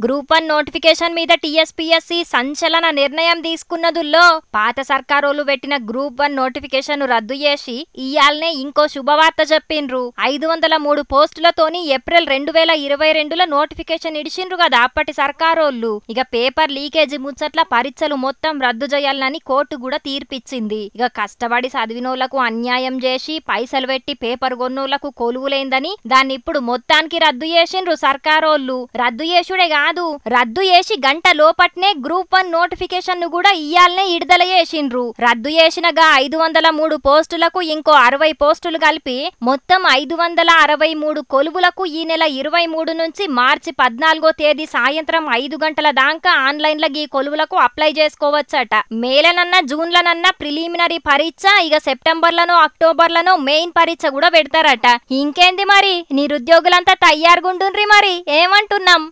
Group 1 notification మీద TSPSC సంచలన నిర్ణయం తీసుకున్నదుల్లో పాత సర్కారోలు పెట్టిన గ్రూప్ 1 నోటిఫికేషన్ రద్దు చేసి ఇయాల్నే ఇంకో శుభవార్త చెప్పిండ్రు. 503 పోస్టులతోని ఏప్రిల్ 2022లో నోటిఫికేషన్ ఇడిచిండ్రు కదా అప్పటి సర్కారోళ్ళు. ఇక పేపర్ లీకేజీ ముచ్చట్ల పరీక్షలు మొత్తం రద్దు చేయాలని కోర్టు కూడా తీర్పిచ్చింది. ఇక కష్టపడి చదివినోళ్లకు అన్యాయం చేసి పైసలు పెట్టి పేపర్ కొన్నోళ్లకు కొలువులేందని దాన్ని ఇప్పుడు మొత్తానికి రద్దు చేసిండ్రు సర్కారోళ్ళు. రద్దు చేసుడే కాదు, రద్దు చేసి గంట లోపట్నే గ్రూప్ 1 నోటిఫికేషన్ ను కూడా ఇయాల్నే విడుదల చేసిండ్రు. రద్దు చేసినగా 503 పోస్టులకు ఇంకో 60 పోస్టులు కలిపి మొత్తం 563 కొలువులకు ఈ నెల 23 నుంచి మార్చి 14వ తేదీ సాయంత్రం 5 గంటల దాకా ఆన్లైన్ల ఈ కొలువులకు అప్లై చేసుకోవచ్చట. మేలనన్నా జూన్లనన్నా ప్రిలిమినరీ పరీక్ష, ఇక సెప్టెంబర్లనో అక్టోబర్లనో మెయిన్ పరీక్ష కూడా పెడతారట. ఇంకేంది మరి, నిరుద్యోగులంతా తయారుగుండుండ్రి మరి, ఏమంటున్నాం.